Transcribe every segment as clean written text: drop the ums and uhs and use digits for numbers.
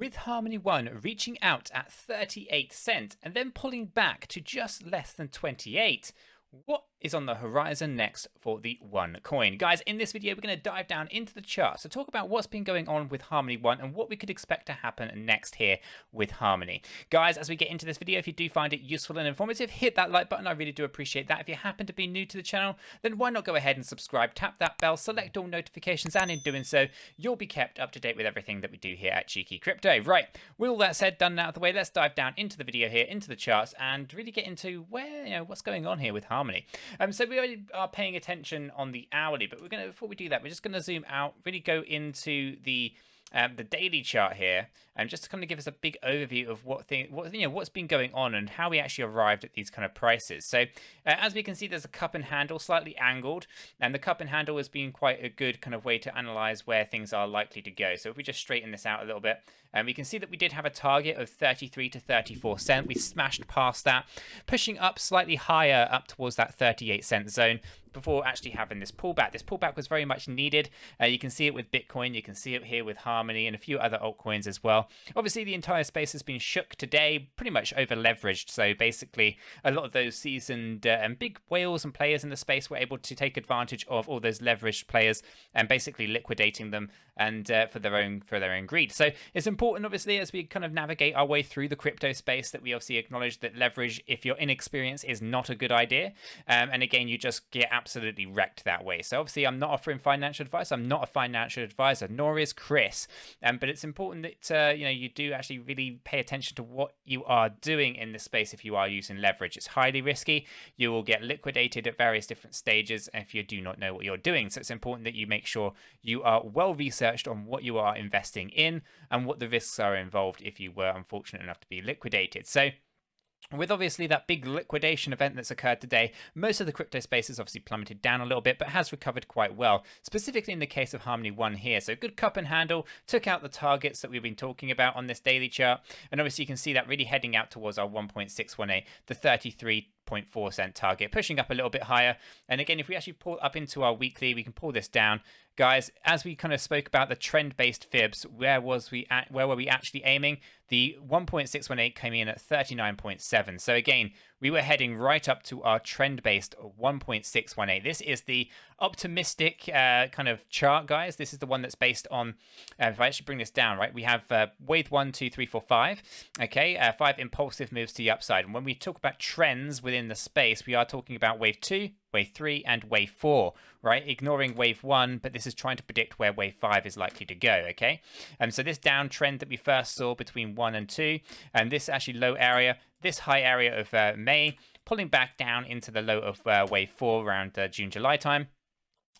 With Harmony 1 reaching out at 38 cents and then pulling back to just less than 28, what is on the horizon next for the one coin? Guys, in this video, we're going to dive down into the charts to talk about what's been going on with Harmony 1 and what we could expect to happen next here with Harmony. Guys, as we get into this video, if you do find it useful and informative, hit that like button. I really do appreciate that. If you happen to be new to the channel, then why not go ahead and subscribe, tap that bell, select all notifications, and in doing so, you'll be kept up to date with everything that we do here at Cheeky Crypto. Right, with all that said, done and out of the way, let's dive down into the video here, into the charts, and really get into where, what's going on here with Harmony. So we already are paying attention on the hourly, but before we do that, we're just gonna zoom out, really go into the daily chart here, and just to kind of give us a big overview of what's been going on and how we actually arrived at these kind of prices. So as we can see, there's a cup and handle slightly angled, and the cup and handle has been quite a good kind of way to analyze where things are likely to go. So if we just straighten this out a little bit, we can see that we did have a target of 33 to 34 cent. We smashed past that, pushing up slightly higher up towards that 38 cent zone before actually having this pullback. This pullback was very much needed. You can see it with Bitcoin, you can see it here with Harmony and a few other altcoins as well. Obviously, the entire space has been shook today, pretty much over leveraged. So basically, a lot of those seasoned and big whales and players in the space were able to take advantage of all those leveraged players and basically liquidating them and for their own greed. So it's important, obviously, as we kind of navigate our way through the crypto space, that we obviously acknowledge that leverage, if you're inexperienced, is not a good idea. And again, you just get absolutely wrecked that way. So obviously, I'm not offering financial advice. I'm not a financial advisor, nor is Chris. But it's important that you do actually really pay attention to what you are doing in this space. If you are using leverage, it's highly risky. You will get liquidated at various different stages if you do not know what you're doing. So it's important that you make sure you are well researched on what you are investing in and what the risks are involved if you were unfortunate enough to be liquidated. So with obviously that big liquidation event that's occurred today, most of the crypto space has obviously plummeted down a little bit, but has recovered quite well, specifically in the case of Harmony 1 here. So good cup and handle, took out the targets that we've been talking about on this daily chart. And obviously you can see that really heading out towards our 1.618, the 33.4 cent target, pushing up a little bit higher. And again, if we actually pull up into our weekly, we can pull this down. Guys, as we kind of spoke about the trend-based fibs, where were we actually aiming? The 1.618 came in at 39.7. So again, we were heading right up to our trend-based 1.618. This is the optimistic kind of chart, guys. This is the one that's based on, if I actually bring this down, right, we have wave 1, 2, 3, 4, 5. Okay, 5 impulsive moves to the upside. And when we talk about trends within the space, we are talking about wave 2, wave 3, and wave 4, right? Ignoring wave 1, but this is trying to predict where wave 5 is likely to go, okay? So this downtrend that we first saw between 1 and 2, and this actually low area, this high area of May, pulling back down into the low of wave 4 around June, July time.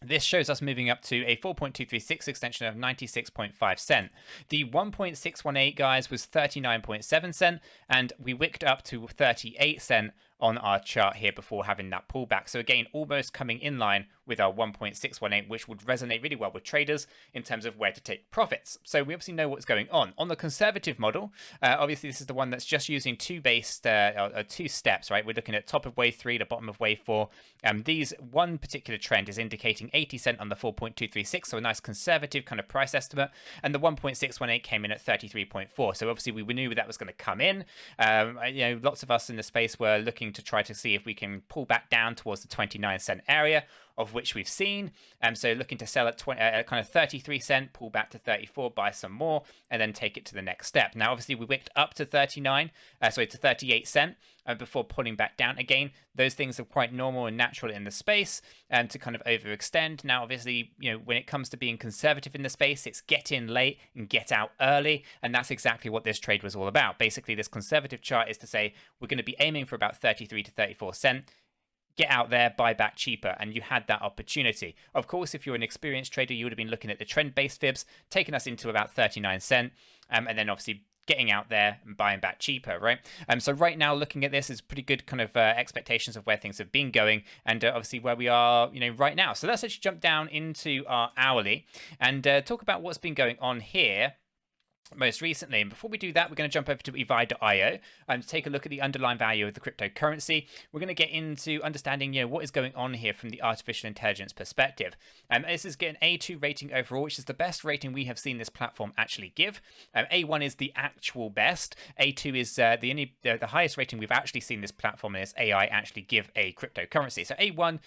This shows us moving up to a 4.236 extension of 96.5 cent. The 1.618, guys, was 39.7 cent, and we wicked up to 38 cent on our chart here before having that pullback. So again, almost coming in line with our 1.618, which would resonate really well with traders in terms of where to take profits. So we obviously know what's going on. On the conservative model, obviously this is the one that's just using two steps, right? We're looking at top of wave 3 to bottom of wave 4. These one particular trend is indicating 80 cent on the 4.236, so a nice conservative kind of price estimate. And the 1.618 came in at 33.4. So obviously we knew that was going to come in. Lots of us in the space were looking to try to see if we can pull back down towards the 29 cent area, of which we've seen. So looking to sell at kind of 33 cent, pull back to 34, buy some more, and then take it to the next step. Now, obviously, we wicked up to 38 cent before pulling back down again. Those things are quite normal and natural in the space to kind of overextend. Now, obviously, when it comes to being conservative in the space, it's get in late and get out early. And that's exactly what this trade was all about. Basically, this conservative chart is to say we're going to be aiming for about 33 to 34 cent. Get out there, buy back cheaper, and you had that opportunity. Of course, if you're an experienced trader, you would have been looking at the trend-based fibs, taking us into about 39 cent, and then obviously getting out there and buying back cheaper, right? So right now, looking at this is pretty good kind of expectations of where things have been going, and obviously where we are, right now. So let's actually jump down into our hourly and talk about what's been going on here most recently. And before we do that, we're going to jump over to 𝗖𝗢𝗠𝗪 and take a look at the underlying value of the cryptocurrency. We're going to get into understanding, what is going on here from the artificial intelligence perspective. This is getting A2 rating overall, which is the best rating we have seen this platform actually give. A1 is the actual best. A2 is the highest rating we've actually seen this platform in this AI actually give a cryptocurrency. So A1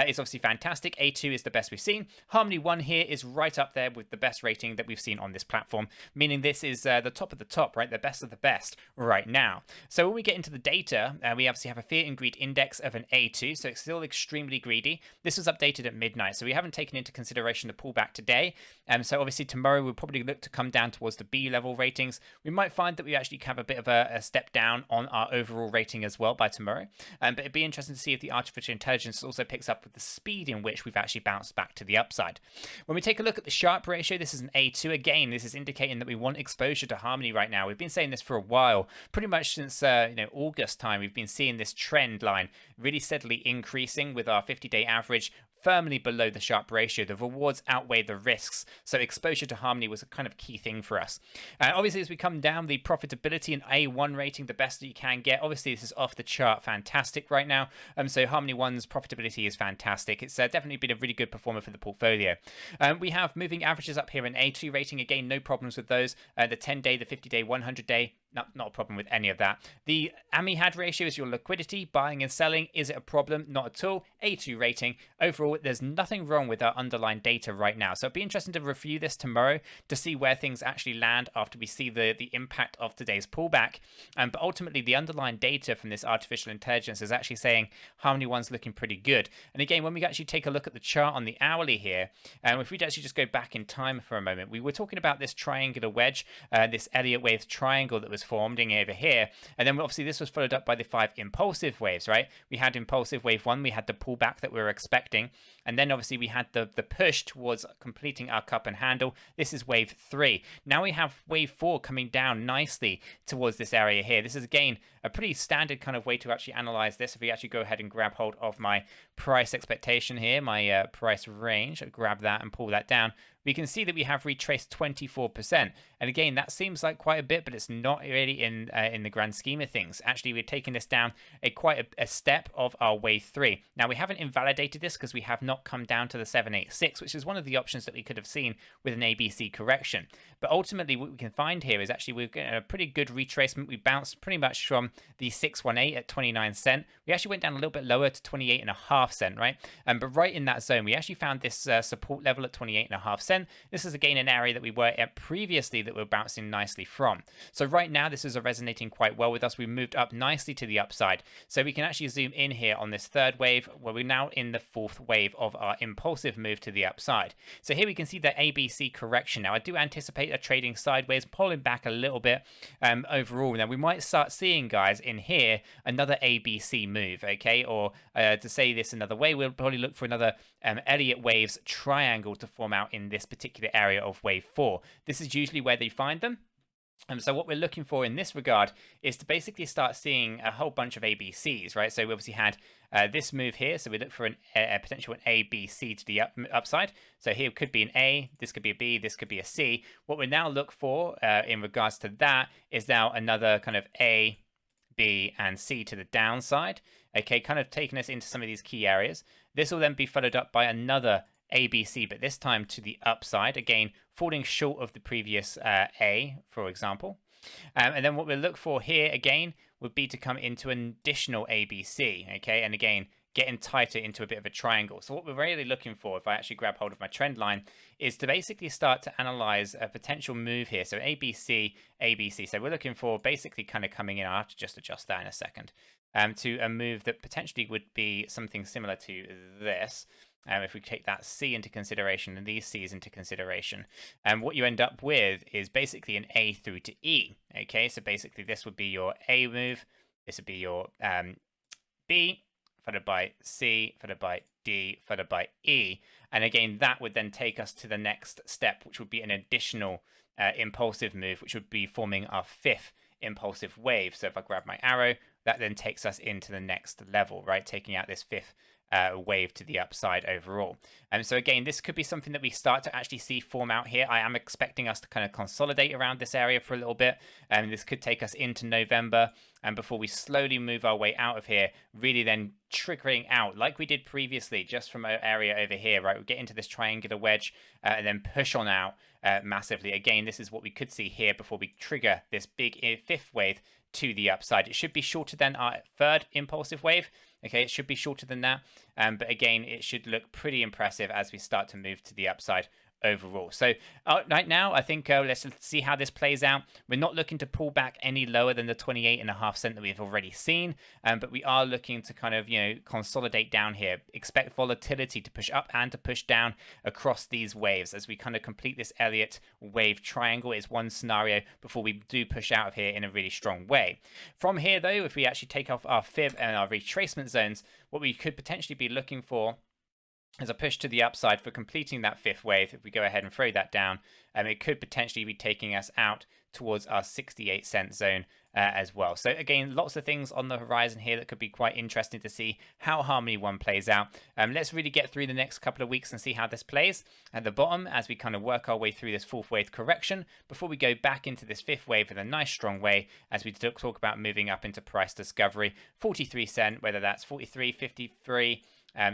is obviously fantastic. A2 is the best we've seen. Harmony 1 here is right up there with the best rating that we've seen on this platform, meaning this is the top of the top, right? The best of the best right now. So when we get into the data, we obviously have a fear and greed index of an A2, so it's still extremely greedy. This was updated at midnight, so we haven't taken into consideration the pullback today. So obviously tomorrow we'll probably look to come down towards the B level ratings. We might find that we actually have a bit of a step down on our overall rating as well by tomorrow. But it'd be interesting to see if the artificial intelligence also picks up with the speed in which we've actually bounced back to the upside. When we take a look at the Sharpe ratio, this is an A2. Again, this is indicating that we want exposure to Harmony right now. We've been saying this for a while, pretty much since August time. We've been seeing this trend line really steadily increasing with our 50-day average firmly below the Sharpe ratio. The rewards outweigh the risks, so exposure to Harmony was a kind of key thing for us. Obviously, as we come down, the profitability and A1 rating, the best that you can get. Obviously, this is off the chart fantastic right now. So Harmony 1's profitability is fantastic. It's definitely been a really good performer for the portfolio. We have moving averages up here in A2 rating. Again, no problems with those. The 10-day, the 50-day, 100-day, not a problem with any of that. The AMI-HAD ratio is your liquidity, buying and selling. Is it a problem? Not at all. A2 rating. Overall, there's nothing wrong with our underlying data right now. So it'd be interesting to review this tomorrow to see where things actually land after we see the impact of today's pullback. But ultimately, the underlying data from this artificial intelligence is actually saying Harmony 1's looking pretty good. And again, when we actually take a look at the chart on the hourly here, if we'd actually just go back in time for a moment, we were talking about this triangular wedge, this Elliott wave triangle that was forming over here. And then obviously this was followed up by the 5 impulsive waves, right? We had impulsive wave 1, we had the pullback that we were expecting. And then obviously we had the push towards completing our cup and handle. This is wave 3. Now we have wave 4 coming down nicely towards this area here. This is again a pretty standard kind of way to actually analyze this. If we actually go ahead and grab hold of my price expectation here, my price range, I'll grab that and pull that down, we can see that we have retraced 24%. And again, that seems like quite a bit, but it's not really in the grand scheme of things. Actually, we're taking this down quite a step of our wave 3. Now, we haven't invalidated this because we have not come down to the 786, which is one of the options that we could have seen with an ABC correction. But ultimately, what we can find here is actually we're getting a pretty good retracement. We bounced pretty much from the 618 at 29 cent. We actually went down a little bit lower to 28.5 cent, right? But right in that zone, we actually found this support level at 28.5 cent. This is again an area that we were at previously that we're bouncing nicely from. So right now this is resonating quite well with us. We moved up nicely to the upside. So we can actually zoom in here on this third wave where we're now in the fourth wave of our impulsive move to the upside. So here we can see the ABC correction. Now I do anticipate a trading sideways, pulling back a little bit overall. Now we might start seeing, guys, in here another ABC move, okay? Or to say this another way, we'll probably look for another Elliott waves triangle to form out in this particular area of wave 4. This is usually where they find them. So what we're looking for in this regard is to basically start seeing a whole bunch of ABCs, right? So we obviously had this move here. So we look for a potential ABC to the upside. So here could be an A, this could be a B, this could be a C. What we now look for in regards to that is now another kind of A, B, and C to the downside. Okay, kind of taking us into some of these key areas. This will then be followed up by another ABC, but this time to the upside, again falling short of the previous A, for example. And then what we'll look for here again would be to come into an additional ABC, okay, and again getting tighter into a bit of a triangle. So what we're really looking for, if I actually grab hold of my trend line, is to basically start to analyze a potential move here. So ABC, ABC. So we're looking for basically kind of coming in. I'll have to just adjust that in a second. To a move that potentially would be something similar to this. If we take that C into consideration and these C's into consideration, what you end up with is basically an A through to E. Okay, so basically this would be your A move, this would be your B, followed by C, followed by D, followed by E. And again, that would then take us to the next step, which would be an additional impulsive move, which would be forming our 5th impulsive wave. So if I grab my arrow, that then takes us into the next level, right? Taking out this 5th wave to the upside overall. So again, this could be something that we start to actually see form out here. I am expecting us to kind of consolidate around this area for a little bit, and this could take us into November, and before we slowly move our way out of here, really then triggering out like we did previously, just from an area over here, right? We get into this triangular wedge and then push on out massively. Again, this is what we could see here before we trigger this big fifth wave to the upside. It should be shorter than our third impulsive wave. Okay, it should be shorter than that. But again, it should look pretty impressive as we start to move to the upside overall. So right now, I think let's see how this plays out. We're not looking to pull back any lower than the 28.5 cent that we've already seen, but we are looking to kind of, consolidate down here. Expect volatility to push up and to push down across these waves as we kind of complete this Elliott wave triangle is one scenario before we do push out of here in a really strong way. From here, though, if we actually take off our fib and our retracement zones, what we could potentially be looking for as a push to the upside for completing that fifth wave. If we go ahead and throw that down, it could potentially be taking us out towards our 68-cent zone as well. So again, lots of things on the horizon here that could be quite interesting to see how Harmony 1 plays out. Let's really get through the next couple of weeks and see how this plays at the bottom as we kind of work our way through this fourth wave correction before we go back into this fifth wave with a nice strong way as we talk about moving up into price discovery. 43 cent, whether that's 43, 53,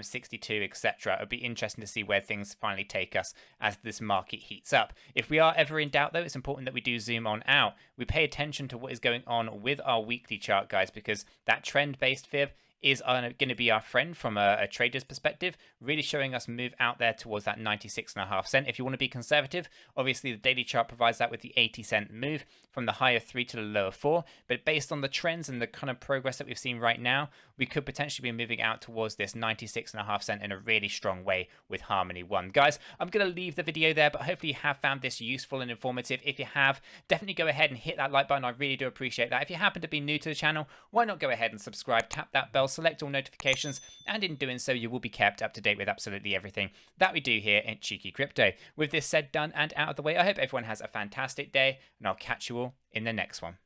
62, etc. It'll be interesting to see where things finally take us as this market heats up. If we are ever in doubt, though, it's important that we do zoom on out. We pay attention to what is going on with our weekly chart, guys, because that trend-based fib is going to be our friend from a trader's perspective, really showing us move out there towards that 96.5 cent. If you want to be conservative, obviously the daily chart provides that with the 80-cent move from the higher 3 to the lower 4. But based on the trends and the kind of progress that we've seen right now, we could potentially be moving out towards this 96.5 cent in a really strong way with Harmony 1. Guys, I'm going to leave the video there, but hopefully you have found this useful and informative. If you have, definitely go ahead and hit that like button. I really do appreciate that. If you happen to be new to the channel, why not go ahead and subscribe, tap that bell, select all notifications, and in doing so, you will be kept up to date with absolutely everything that we do here in Cheeky Crypto. With this said, done, and out of the way, I hope everyone has a fantastic day, and I'll catch you all in the next one.